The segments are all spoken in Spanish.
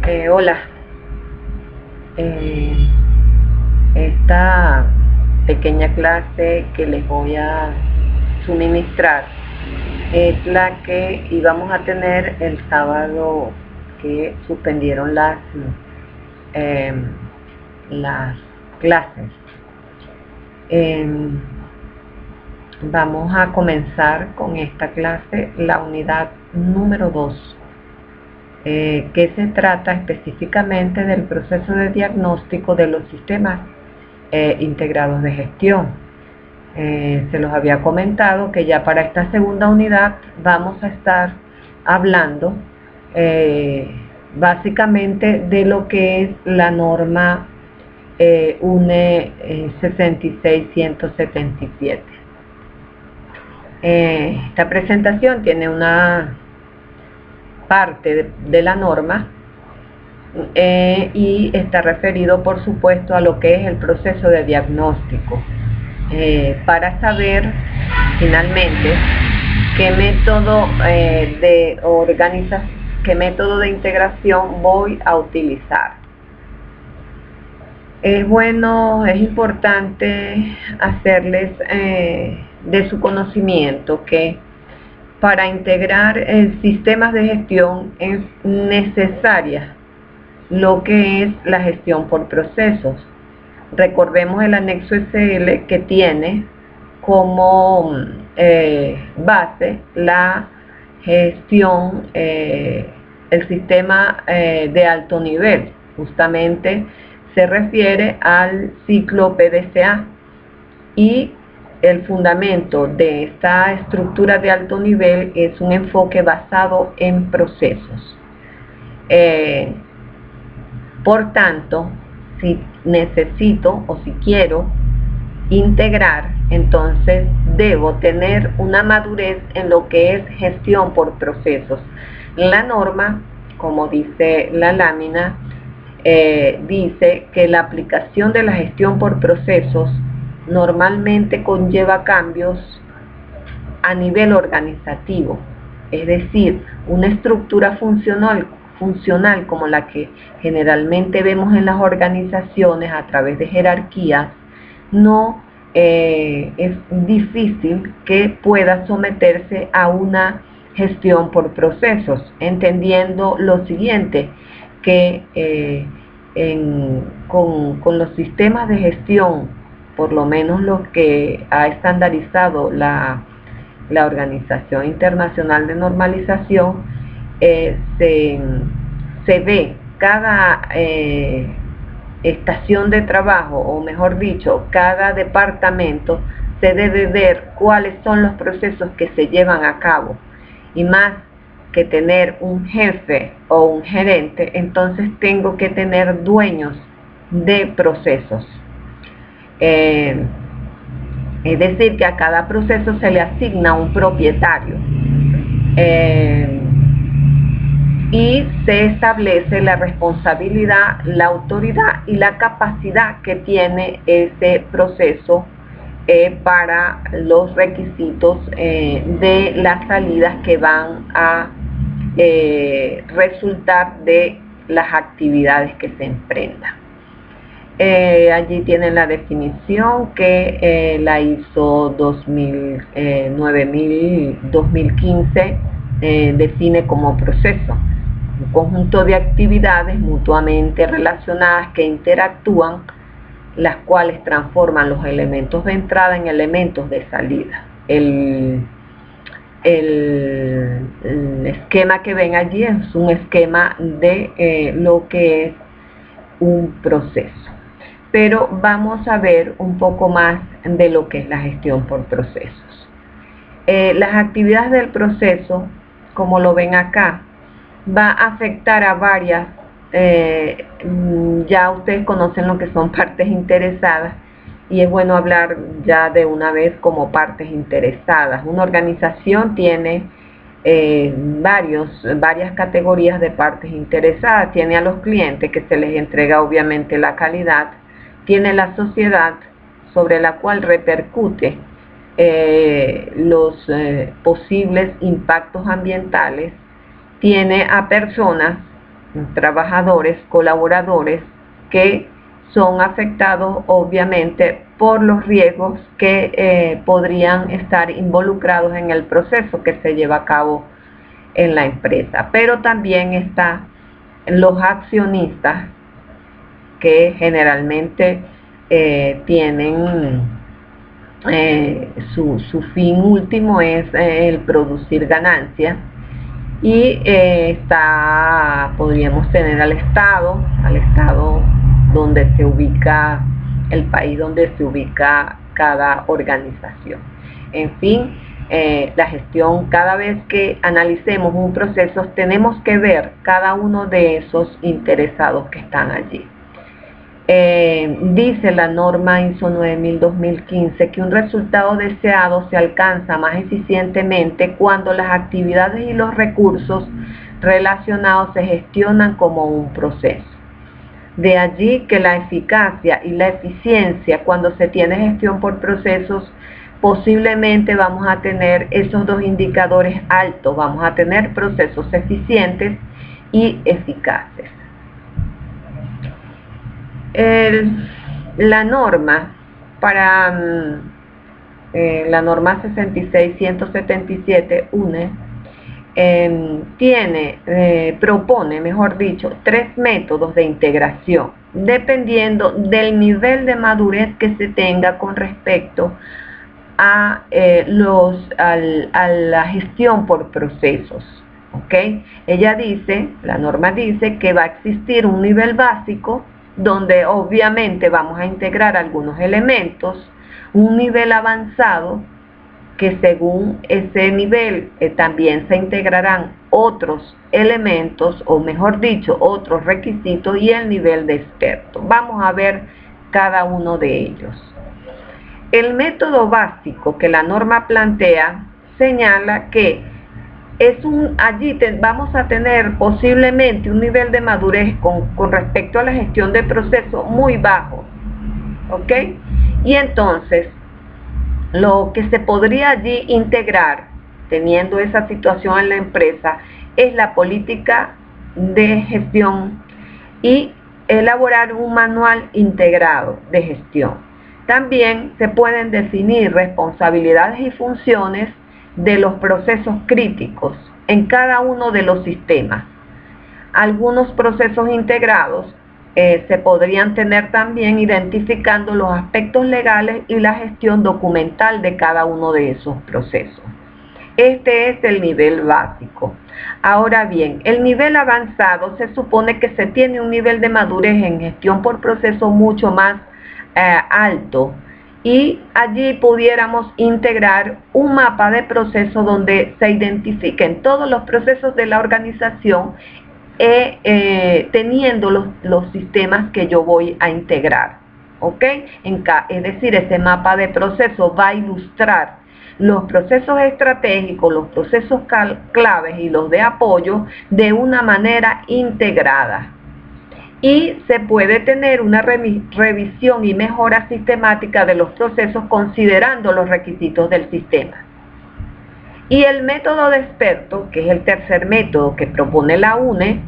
Hola. Eh, Esta pequeña clase que les voy a suministrar es la que íbamos a tener el sábado que suspendieron eh, las clases. Vamos a comenzar con esta clase, la unidad número 2. Que se trata específicamente del proceso de diagnóstico de los sistemas integrados de gestión. Se los había comentado que ya para esta segunda unidad vamos a estar hablando básicamente de lo que es la norma UNE 66177. Esta presentación tiene una parte de la norma y está referido por supuesto a lo que es el proceso de diagnóstico para saber finalmente qué método qué método de integración voy a utilizar. Es importante hacerles de su conocimiento que para integrar sistemas de gestión es necesaria lo que es la gestión por procesos. Recordemos el anexo SL que tiene como base la gestión, el sistema de alto nivel. Justamente se refiere al ciclo PDCA y el fundamento de esta estructura de alto nivel es un enfoque basado en procesos. Por tanto, si necesito o si quiero integrar, entonces debo tener una madurez en lo que es gestión por procesos. La norma, como dice la lámina, dice que la aplicación de la gestión por procesos normalmente conlleva cambios a nivel organizativo, es decir, una estructura funcional como la que generalmente vemos en las organizaciones a través de jerarquías, no es difícil que pueda someterse a una gestión por procesos, entendiendo lo siguiente, que con los sistemas de gestión, por lo menos lo que ha estandarizado la Organización Internacional de Normalización, se ve cada estación de trabajo, o mejor dicho, cada departamento, se debe ver cuáles son los procesos que se llevan a cabo. Y más que tener un jefe o un gerente, entonces tengo que tener dueños de procesos. Es decir, que a cada proceso se le asigna un propietario y se establece la responsabilidad, la autoridad y la capacidad que tiene ese proceso para los requisitos de las salidas que van a resultar de las actividades que se emprendan. Allí tienen la definición que la ISO 2015 define como proceso: un conjunto de actividades mutuamente relacionadas que interactúan, las cuales transforman los elementos de entrada en elementos de salida. El esquema que ven allí es un esquema de lo que es un proceso. Pero vamos a ver un poco más de lo que es la gestión por procesos. Las actividades del proceso, como lo ven acá, va a afectar a varias, ya ustedes conocen lo que son partes interesadas, y es bueno hablar ya de una vez como partes interesadas. Una organización tiene varias categorías de partes interesadas. Tiene a los clientes, que se les entrega obviamente la calidad. Tiene la sociedad, sobre la cual repercute los posibles impactos ambientales. Tiene a personas, trabajadores, colaboradores que son afectados obviamente por los riesgos que podrían estar involucrados en el proceso que se lleva a cabo en la empresa. Pero también están los accionistas, que generalmente tienen su fin último es el producir ganancias, y podríamos tener al Estado donde se ubica el país, donde se ubica cada organización. En fin, la gestión, cada vez que analicemos un proceso, tenemos que ver cada uno de esos interesados que están allí. Dice la norma ISO 9000-2015 que un resultado deseado se alcanza más eficientemente cuando las actividades y los recursos relacionados se gestionan como un proceso. De allí que la eficacia y la eficiencia, cuando se tiene gestión por procesos, posiblemente vamos a tener esos dos indicadores altos, vamos a tener procesos eficientes y eficaces. La norma para la norma 66177 UNE propone, mejor dicho, 3 métodos de integración, dependiendo del nivel de madurez que se tenga con respecto a la gestión por procesos. ¿Okay? La norma dice que va a existir un nivel básico, donde obviamente vamos a integrar algunos elementos, un nivel avanzado, que según ese nivel también se integrarán otros elementos, o mejor dicho, otros requisitos, y el nivel de experto. Vamos a ver cada uno de ellos. El método básico que la norma plantea señala que allí vamos a tener posiblemente un nivel de madurez con respecto a la gestión de procesos muy bajo, ¿ok? Y entonces, lo que se podría allí integrar, teniendo esa situación en la empresa, es la política de gestión y elaborar un manual integrado de gestión. También se pueden definir responsabilidades y funciones de los procesos críticos en cada uno de los sistemas. Algunos procesos integrados se podrían tener también identificando los aspectos legales y la gestión documental de cada uno de esos procesos. Este es el nivel básico. Ahora bien, el nivel avanzado se supone que se tiene un nivel de madurez en gestión por proceso mucho más alto, y allí pudiéramos integrar un mapa de procesos donde se identifiquen todos los procesos de la organización, teniendo los sistemas que yo voy a integrar, ¿ok? Es decir, ese mapa de procesos va a ilustrar los procesos estratégicos, los procesos claves y los de apoyo de una manera integrada. Y se puede tener una revisión y mejora sistemática de los procesos considerando los requisitos del sistema. Y el método de experto, que es el tercer método que propone la UNE,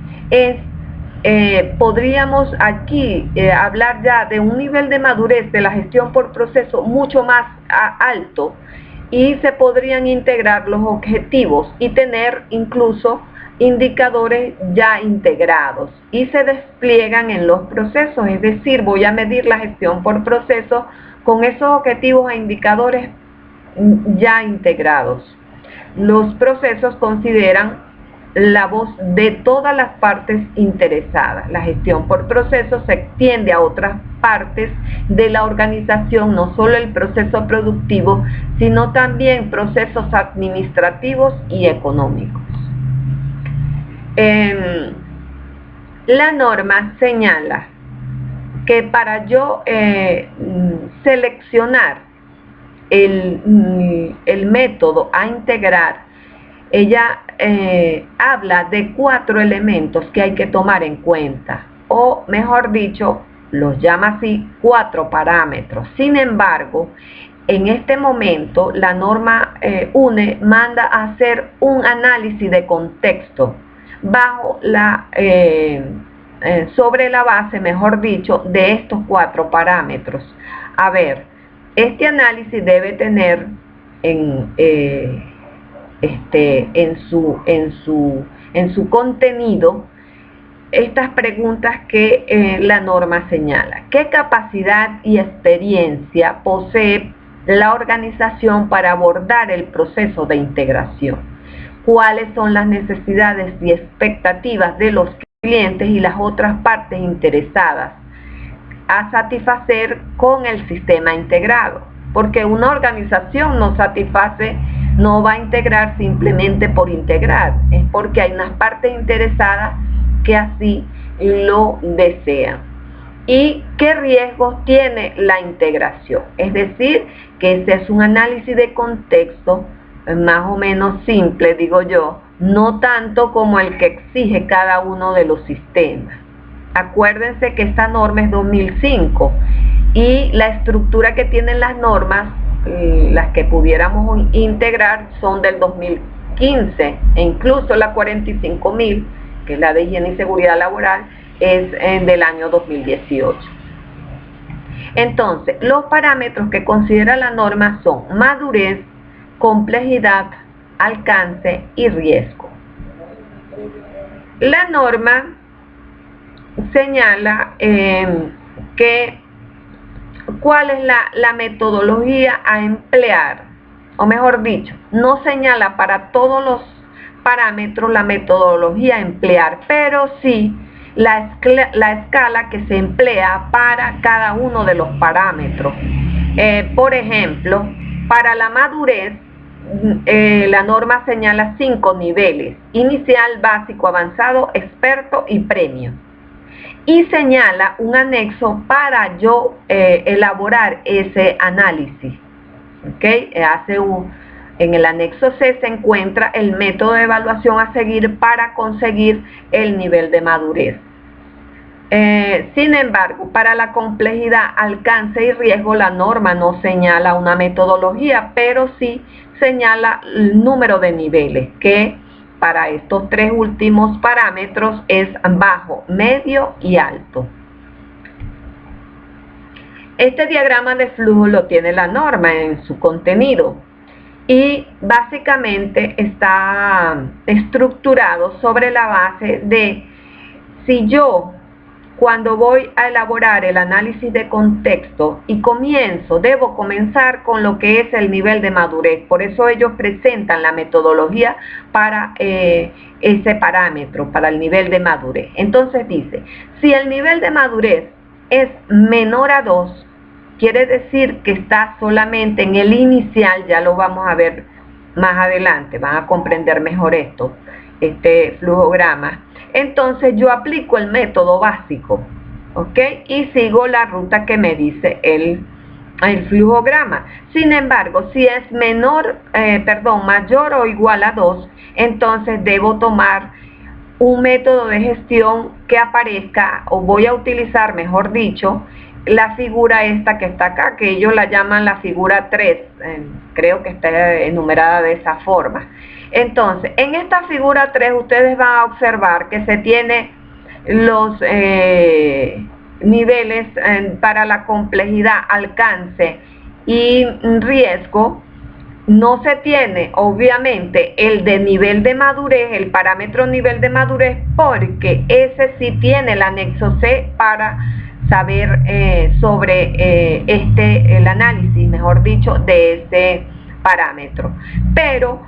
podríamos aquí hablar ya de un nivel de madurez de la gestión por proceso mucho más alto, y se podrían integrar los objetivos y tener incluso indicadores ya integrados, y se despliegan en los procesos. Es decir, voy a medir la gestión por proceso con esos objetivos e indicadores ya integrados. Los procesos consideran la voz de todas las partes interesadas. La gestión por proceso se extiende a otras partes de la organización, no solo el proceso productivo, sino también procesos administrativos y económicos. La norma señala que para yo seleccionar el método a integrar, ella habla de 4 elementos que hay que tomar en cuenta, o mejor dicho, los llama así 4 parámetros. Sin embargo, en este momento la norma UNE manda a hacer un análisis de contexto. bajo sobre la base, mejor dicho, de estos 4 parámetros. A ver, este análisis debe tener en su contenido estas preguntas que la norma señala. ¿Qué capacidad y experiencia posee la organización para abordar el proceso de integración? ¿Cuáles son las necesidades y expectativas de los clientes y las otras partes interesadas a satisfacer con el sistema integrado? Porque una organización no va a integrar simplemente por integrar, es porque hay unas partes interesadas que así lo desean. ¿Y qué riesgos tiene la integración? Es decir, que ese es un análisis de contexto más o menos simple, digo yo, no tanto como el que exige cada uno de los sistemas. Acuérdense que esta norma es 2005 y la estructura que tienen las normas, las que pudiéramos integrar, son del 2015 e incluso la 45.000, que es la de higiene y seguridad laboral, es del año 2018. Entonces, los parámetros que considera la norma son madurez, complejidad, alcance y riesgo. La norma señala cuál es la metodología a emplear, o mejor dicho, no señala para todos los parámetros la metodología a emplear, pero sí la escala que se emplea para cada uno de los parámetros. Por ejemplo, para la madurez, la norma señala 5 niveles: inicial, básico, avanzado, experto y premio. Y señala un anexo para yo elaborar ese análisis. ¿Okay? En el anexo C se encuentra el método de evaluación a seguir para conseguir el nivel de madurez. Sin embargo, para la complejidad, alcance y riesgo, la norma no señala una metodología, pero sí señala el número de niveles, que para estos 3 últimos parámetros es bajo, medio y alto. Este diagrama de flujo lo tiene la norma en su contenido y básicamente está estructurado sobre la base de si yo, cuando voy a elaborar el análisis de contexto y debo comenzar con lo que es el nivel de madurez. Por eso ellos presentan la metodología para ese parámetro, para el nivel de madurez. Entonces dice, si el nivel de madurez es menor a 2, quiere decir que está solamente en el inicial. Ya lo vamos a ver más adelante, van a comprender mejor este flujograma. Entonces yo aplico el método básico, ¿ok? Y sigo la ruta que me dice el flujograma. Sin embargo, si es mayor o igual a 2, entonces debo tomar un método de gestión que aparezca, o voy a utilizar, mejor dicho, la figura esta que está acá, que ellos la llaman la figura 3, creo que está enumerada de esa forma. Entonces, en esta figura 3 ustedes van a observar que se tiene los niveles para la complejidad, alcance y riesgo. No se tiene, obviamente, el de nivel de madurez, el parámetro nivel de madurez, porque ese sí tiene el anexo C para saber sobre el análisis, mejor dicho, de ese parámetro. Pero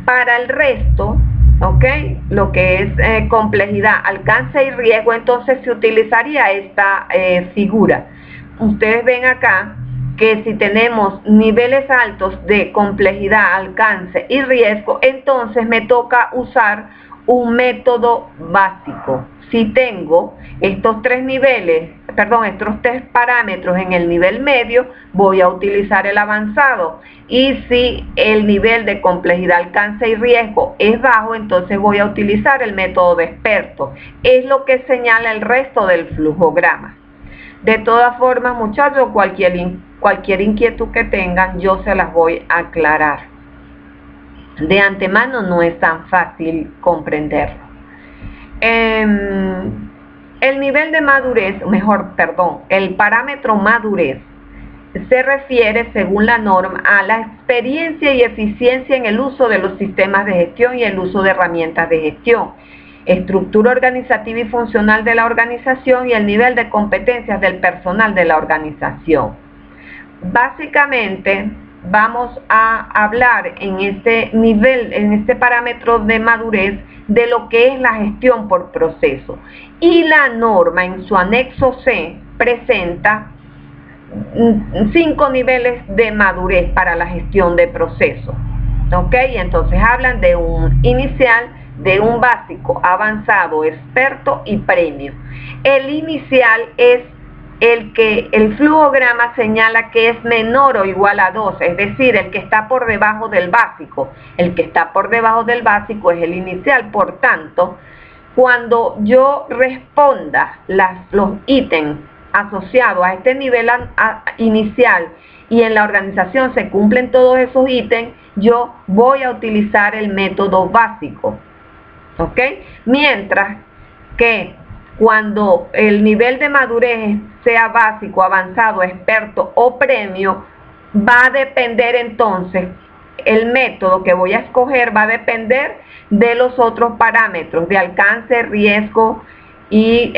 para el resto, ¿ok? Lo que es complejidad, alcance y riesgo, entonces se utilizaría esta figura. Ustedes ven acá que si tenemos niveles altos de complejidad, alcance y riesgo, entonces me toca usar un método básico. Si tengo estos 3 parámetros en el nivel medio, voy a utilizar el avanzado. Y si el nivel de complejidad, alcance y riesgo es bajo, entonces voy a utilizar el método de experto. Es lo que señala el resto del flujograma. De todas formas, muchachos, cualquier inquietud que tengan, yo se las voy a aclarar. De antemano no es tan fácil comprenderlo. El nivel de madurez, el parámetro madurez se refiere, según la norma, a la experiencia y eficiencia en el uso de los sistemas de gestión y el uso de herramientas de gestión, estructura organizativa y funcional de la organización y el nivel de competencias del personal de la organización. Básicamente, vamos a hablar en este nivel, en este parámetro de madurez, de lo que es la gestión por proceso. Y la norma en su anexo C presenta 5 niveles de madurez para la gestión de procesos. ¿Ok? Entonces hablan de un inicial, de un básico, avanzado, experto y premio. El inicial es el que el flujograma señala que es menor o igual a 2, es decir, el que está por debajo del básico. El que está por debajo del básico es el inicial. Por tanto, cuando yo responda los ítems asociados a este nivel inicial y en la organización se cumplen todos esos ítems, yo voy a utilizar el método básico. ¿Ok? Mientras que cuando el nivel de madurez sea básico, avanzado, experto o premio, va a depender entonces, el método que voy a escoger va a depender de los otros parámetros de alcance, riesgo y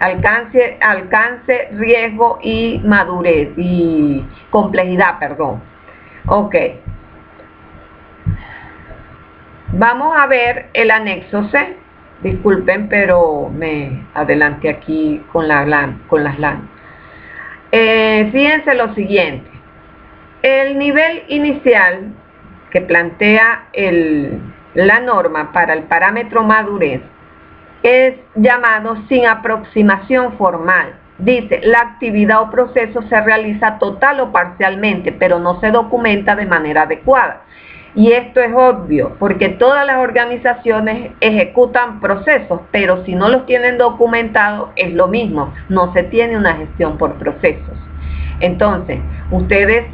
alcance, riesgo y madurez y complejidad, perdón. Ok. Vamos a ver el anexo C. Disculpen, pero me adelanté aquí con las LAN. Fíjense lo siguiente. El nivel inicial que plantea la norma para el parámetro madurez es llamado sin aproximación formal. Dice, la actividad o proceso se realiza total o parcialmente, pero no se documenta de manera adecuada. Y esto es obvio, porque todas las organizaciones ejecutan procesos, pero si no los tienen documentados es lo mismo, no se tiene una gestión por procesos. Entonces, ustedes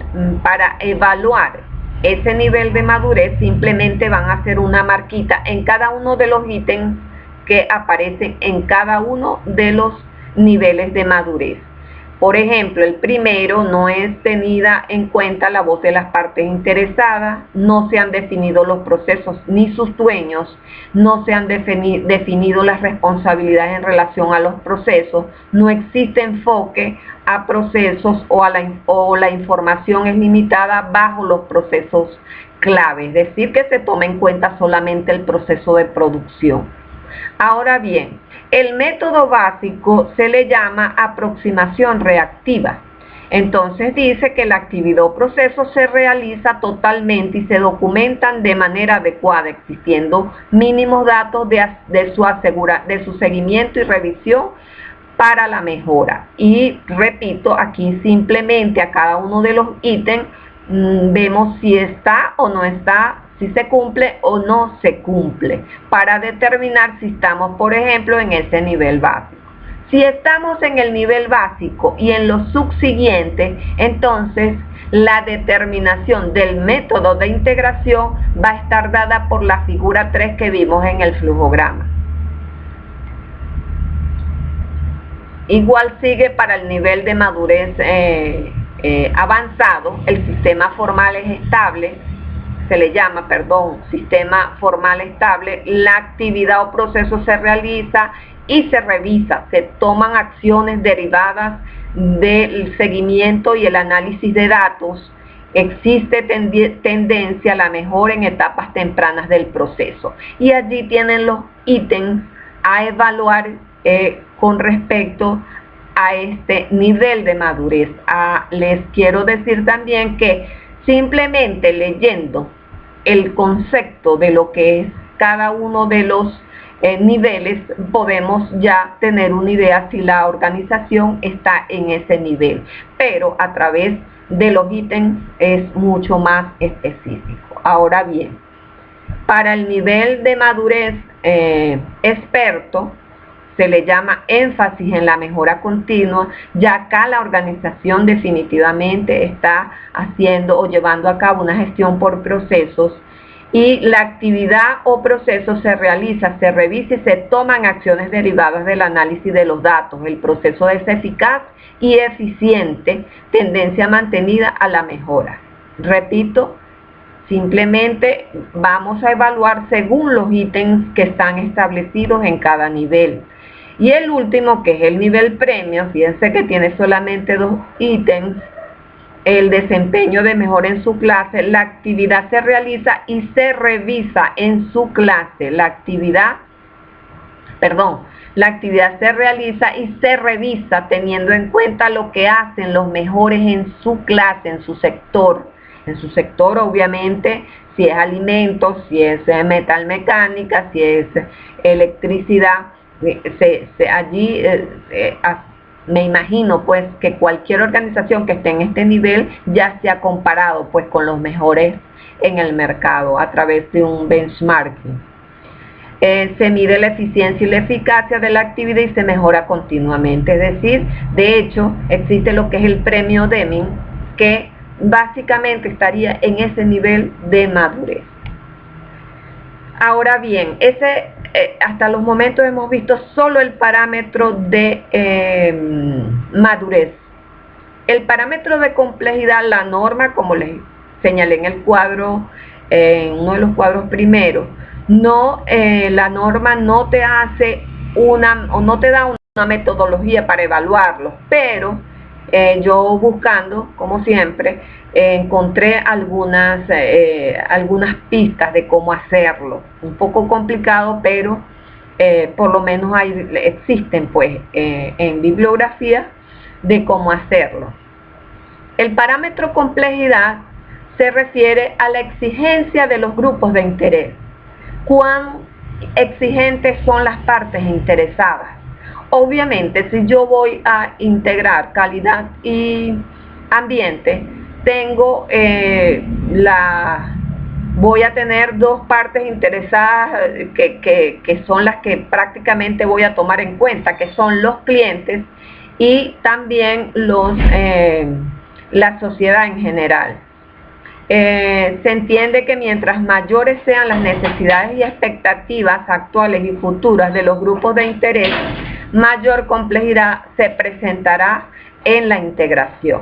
para evaluar ese nivel de madurez simplemente van a hacer una marquita en cada uno de los ítems que aparecen en cada uno de los niveles de madurez. Por ejemplo, el primero, no es tenida en cuenta la voz de las partes interesadas, no se han definido los procesos ni sus dueños, no se han definido las responsabilidades en relación a los procesos, no existe enfoque a procesos o la información es limitada bajo los procesos clave, es decir, que se toma en cuenta solamente el proceso de producción. Ahora bien, el método básico se le llama aproximación reactiva. Entonces dice que la actividad o proceso se realiza totalmente y se documentan de manera adecuada, existiendo mínimos datos de su seguimiento y revisión para la mejora. Y repito, aquí simplemente a cada uno de los ítems vemos si está o no está, si se cumple o no se cumple, para determinar si estamos, por ejemplo, en ese nivel básico. Si estamos en el nivel básico y en los subsiguientes, entonces la determinación del método de integración va a estar dada por la figura 3 que vimos en el flujograma. Igual sigue para el nivel de madurez avanzado, el sistema formal es estable, se le llama, sistema formal estable, la actividad o proceso se realiza y se revisa, se toman acciones derivadas del seguimiento y el análisis de datos, existe tendencia a la mejora en etapas tempranas del proceso. Y allí tienen los ítems a evaluar con respecto a este nivel de madurez. Les quiero decir también que simplemente leyendo el concepto de lo que es cada uno de los niveles, podemos ya tener una idea si la organización está en ese nivel. Pero a través de los ítems es mucho más específico. Ahora bien, para el nivel de madurez experto, se le llama énfasis en la mejora continua, ya acá la organización definitivamente está haciendo o llevando a cabo una gestión por procesos y la actividad o proceso se realiza, se revisa y se toman acciones derivadas del análisis de los datos. El proceso es eficaz y eficiente, tendencia mantenida a la mejora. Repito, simplemente vamos a evaluar según los ítems que están establecidos en cada nivel. Y el último, que es el nivel premio, fíjense que tiene solamente 2 ítems. El desempeño de mejora en su clase, la actividad se realiza y se revisa en su clase. La actividad se realiza y se revisa teniendo en cuenta lo que hacen los mejores en su clase, en su sector. En su sector, obviamente, si es alimentos, si es metalmecánica, si es electricidad, allí me imagino pues que cualquier organización que esté en este nivel ya se ha comparado pues con los mejores en el mercado a través de un benchmarking. Se mide la eficiencia y la eficacia de la actividad y se mejora continuamente. Es decir, de hecho, existe lo que es el premio Deming, que básicamente estaría en ese nivel de madurez. Ahora bien, hasta los momentos hemos visto solo el parámetro de madurez. El parámetro de complejidad, la norma, como les señalé en el cuadro, en uno de los cuadros primeros, la norma no te hace no te da una metodología para evaluarlo, pero yo buscando, como siempre, encontré algunas pistas de cómo hacerlo. Un poco complicado, pero por lo menos existen pues en bibliografía de cómo hacerlo. El parámetro complejidad se refiere a la exigencia de los grupos de interés. ¿Cuán exigentes son las partes interesadas? Obviamente, si yo voy a integrar calidad y ambiente, voy a tener 2 partes interesadas que son las que prácticamente voy a tomar en cuenta, que son los clientes y también la sociedad en general. Se entiende que mientras mayores sean las necesidades y expectativas actuales y futuras de los grupos de interés, mayor complejidad se presentará en la integración.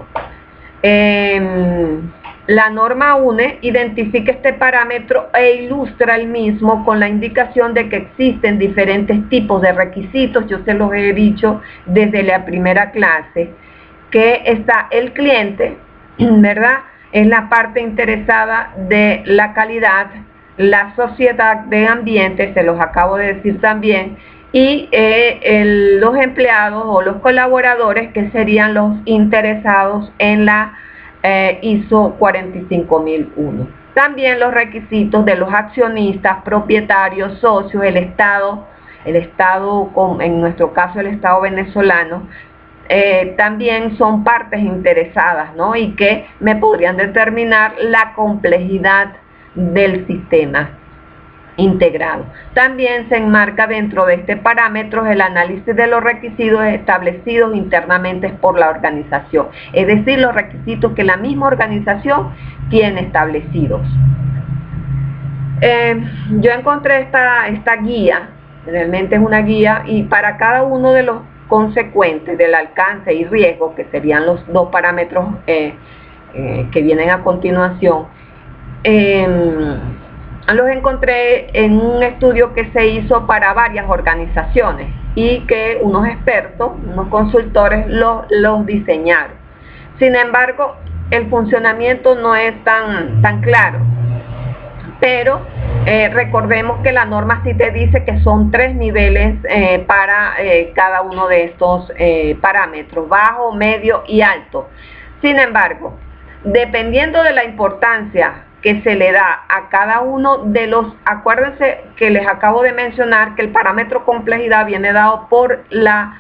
La norma UNE identifica este parámetro e ilustra el mismo con la indicación de que existen diferentes tipos de requisitos. Yo se los he dicho desde la primera clase, que está el cliente, ¿verdad? Es la parte interesada de la calidad, la sociedad de ambiente, se los acabo de decir también, y los empleados o los colaboradores, que serían los interesados en la ISO 45001. También los requisitos de los accionistas, propietarios, socios, el Estado, en nuestro caso el Estado venezolano, también son partes interesadas, ¿no? Y que me podrían determinar la complejidad del sistema integrado. También se enmarca dentro de este parámetro el análisis de los requisitos establecidos internamente por la organización, es decir, los requisitos que la misma organización tiene establecidos. Yo encontré esta guía, realmente es una guía, y para cada uno de los consecuentes del alcance y riesgo, que serían los 2 parámetros que vienen a continuación, los encontré en un estudio que se hizo para varias organizaciones y que unos expertos, unos consultores los diseñaron. Sin embargo, el funcionamiento no es tan claro, pero recordemos que la norma sí te dice que son 3 niveles para cada uno de estos parámetros: bajo, medio y alto. Sin embargo, dependiendo de la importancia que se le da a cada uno de acuérdense que les acabo de mencionar que el parámetro complejidad viene dado por la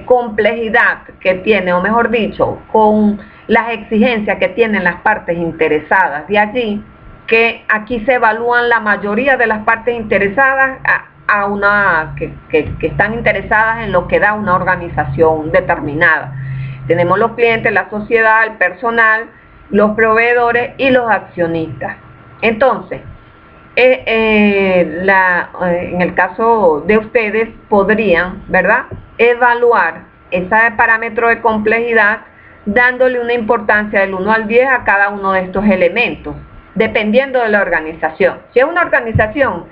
complejidad que tiene, o mejor dicho, con las exigencias que tienen las partes interesadas. De allí que aquí se evalúan la mayoría de las partes interesadas que están interesadas en lo que da una organización determinada. Tenemos los clientes, la sociedad, el personal, los proveedores y los accionistas. Entonces, en el caso de ustedes podrían, ¿verdad?, evaluar ese parámetro de complejidad dándole una importancia del 1 al 10 a cada uno de estos elementos, dependiendo de la organización. Si es una organización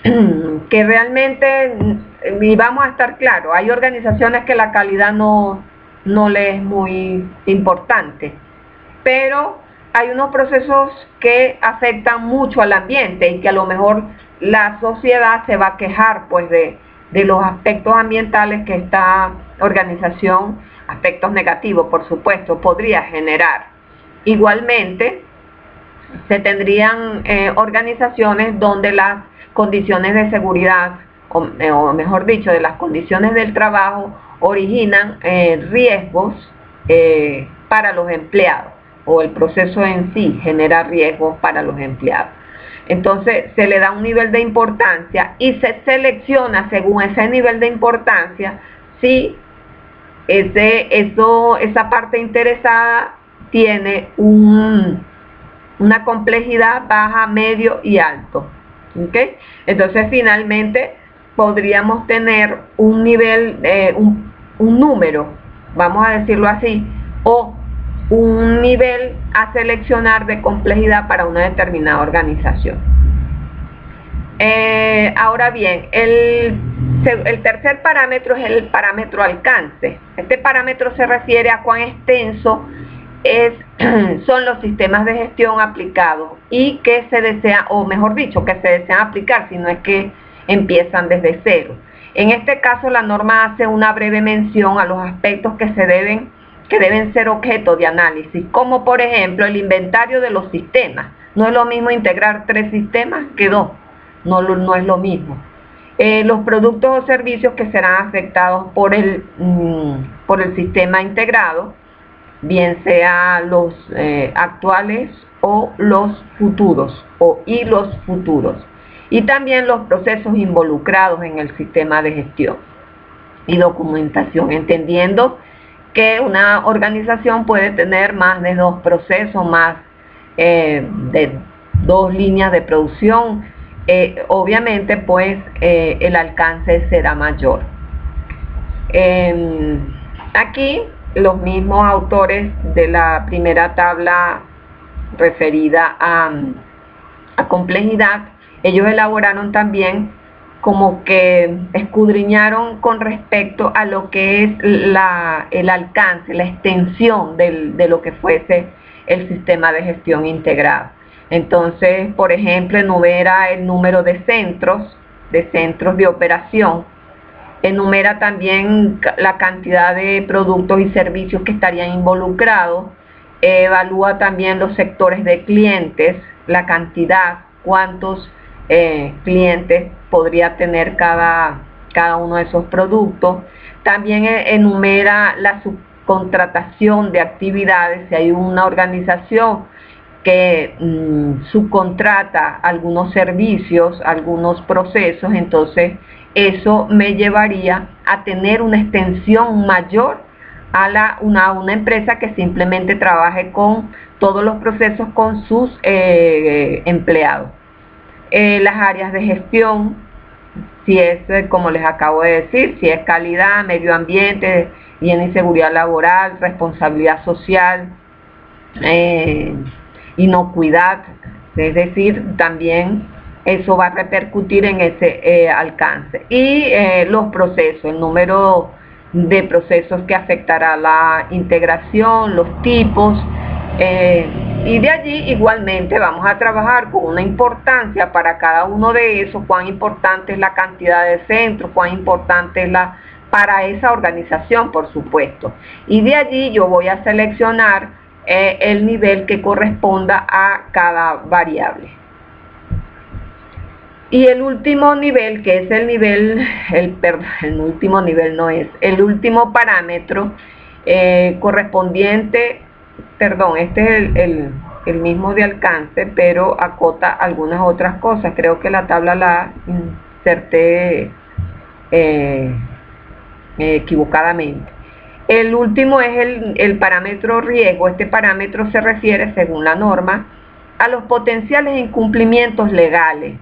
que realmente, y vamos a estar claros, hay organizaciones que la calidad no le es muy importante, pero hay unos procesos que afectan mucho al ambiente y que a lo mejor la sociedad se va a quejar pues de los aspectos ambientales que esta organización, aspectos negativos por supuesto, podría generar. Igualmente se tendrían organizaciones donde las condiciones de seguridad, o mejor dicho, de las condiciones del trabajo originan riesgos para los empleados, o el proceso en sí genera riesgos para los empleados. Entonces se le da un nivel de importancia y se selecciona según ese nivel de importancia si esa parte interesada tiene una complejidad baja, medio y alto. ¿Okay? Entonces finalmente podríamos tener un nivel, un número, vamos a decirlo así, o un nivel a seleccionar de complejidad para una determinada organización. Ahora bien, el tercer parámetro es el parámetro alcance. Este parámetro se refiere a cuán extenso son los sistemas de gestión aplicados y que se desea, o mejor dicho, que se desean aplicar, si no es que empiezan desde cero. En este caso la norma hace una breve mención a los aspectos que deben ser objeto de análisis, como por ejemplo el inventario de los sistemas. No es lo mismo integrar 3 sistemas que 2, no es lo mismo. Los productos o servicios que serán afectados por el sistema integrado, bien sea los actuales o los futuros, y los futuros. Y también los procesos involucrados en el sistema de gestión y documentación, entendiendo que una organización puede tener más de 2 procesos, más de 2 líneas de producción. Obviamente pues el alcance será mayor. Aquí los mismos autores de la primera tabla referida a complejidad, ellos elaboraron también como que escudriñaron con respecto a lo que es el alcance, la extensión de lo que fuese el sistema de gestión integrado. Entonces, por ejemplo, enumera el número de centros de operación, enumera también la cantidad de productos y servicios que estarían involucrados, evalúa también los sectores de clientes, la cantidad, cuántos clientes podría tener cada uno de esos productos. También enumera la subcontratación de actividades. Si hay una organización que subcontrata algunos servicios, algunos procesos, entonces eso me llevaría a tener una extensión mayor a una empresa que simplemente trabaje con todos los procesos con sus empleados. Las áreas de gestión, si es, como les acabo de decir, si es calidad, medio ambiente, higiene y seguridad laboral, responsabilidad social, inocuidad, es decir, también eso va a repercutir en ese alcance. Y los procesos, el número de procesos que afectará la integración, los tipos, y de allí igualmente vamos a trabajar con una importancia para cada uno de esos, cuán importante es la cantidad de centros, cuán importante es para esa organización, por supuesto. Y de allí yo voy a seleccionar el nivel que corresponda a cada variable. Y el último nivel, que es el nivel, el último nivel no es, el último parámetro correspondiente, perdón, este es el mismo de alcance, pero acota algunas otras cosas. Creo que la tabla la inserté equivocadamente. El último es el parámetro riesgo. Este parámetro se refiere, según la norma, a los potenciales incumplimientos legales.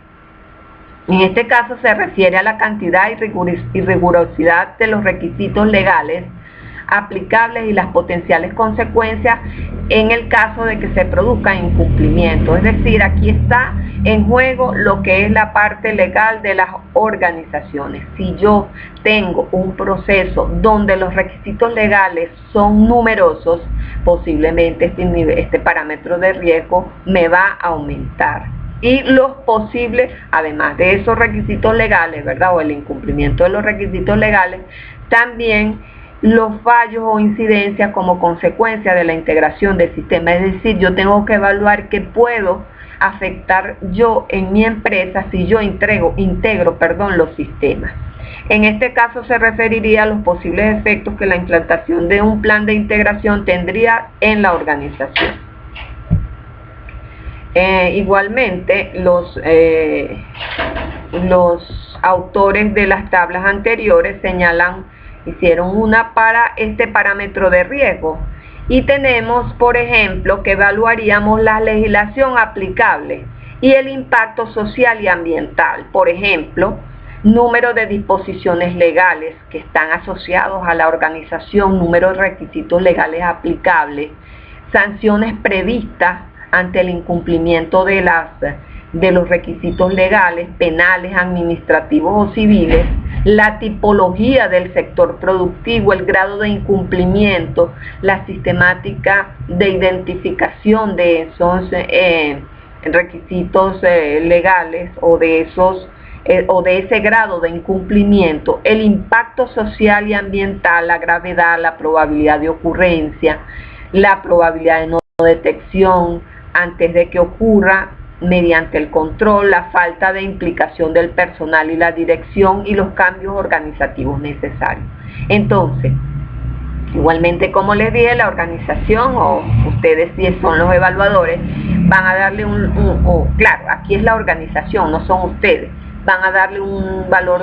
En este caso se refiere a la cantidad y rigurosidad de los requisitos legales aplicables y las potenciales consecuencias en el caso de que se produzcan incumplimientos. Es decir, aquí está en juego lo que es la parte legal de las organizaciones. Si yo tengo un proceso donde los requisitos legales son numerosos, posiblemente este parámetro de riesgo me va a aumentar. Y los posibles, además de esos requisitos legales, ¿verdad? O el incumplimiento de los requisitos legales, también los fallos o incidencias como consecuencia de la integración del sistema. Es decir, yo tengo que evaluar qué puedo afectar yo en mi empresa si yo integro los sistemas. En este caso se referiría a los posibles efectos que la implantación de un plan de integración tendría en la organización. Igualmente, los autores de las tablas anteriores hicieron una para este parámetro de riesgo. Y tenemos, por ejemplo, que evaluaríamos la legislación aplicable y el impacto social y ambiental. Por ejemplo, número de disposiciones legales que están asociados a la organización, número de requisitos legales aplicables, sanciones previstas ante el incumplimiento de los requisitos legales, penales, administrativos o civiles, la tipología del sector productivo, el grado de incumplimiento, la sistemática de identificación de esos requisitos legales o de ese grado de incumplimiento, el impacto social y ambiental, la gravedad, la probabilidad de ocurrencia, la probabilidad de no detección antes de que ocurra mediante el control, la falta de implicación del personal y la dirección y los cambios organizativos necesarios. Entonces, igualmente como les dije, la organización o ustedes si son los evaluadores van a darle claro, aquí es la organización, no son ustedes, van a darle un valor,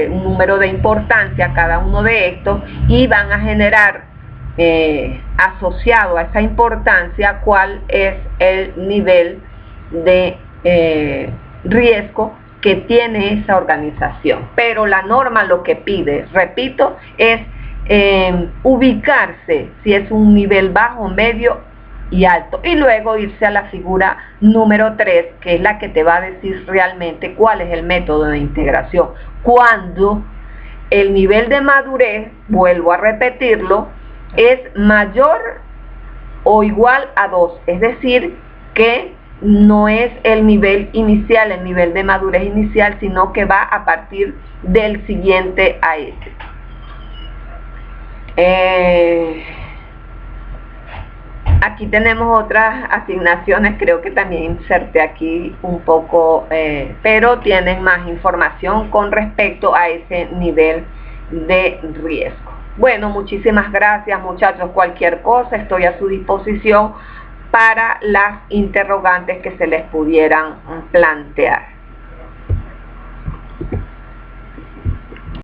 un número de importancia a cada uno de estos y van a generar asociado a esa importancia cuál es el nivel de riesgo que tiene esa organización. Pero la norma lo que pide, repito, es ubicarse si es un nivel bajo, medio y alto, y luego irse a la figura número 3, que es la que te va a decir realmente cuál es el método de integración. Cuando el nivel de madurez, vuelvo a repetirlo, es mayor o igual a 2, es decir, que no es el nivel inicial, el nivel de madurez inicial, sino que va a partir del siguiente a este. Aquí tenemos otras asignaciones, creo que también inserté aquí un poco, pero tienen más información con respecto a ese nivel de riesgo. Bueno, muchísimas gracias muchachos, cualquier cosa estoy a su disposición para las interrogantes que se les pudieran plantear.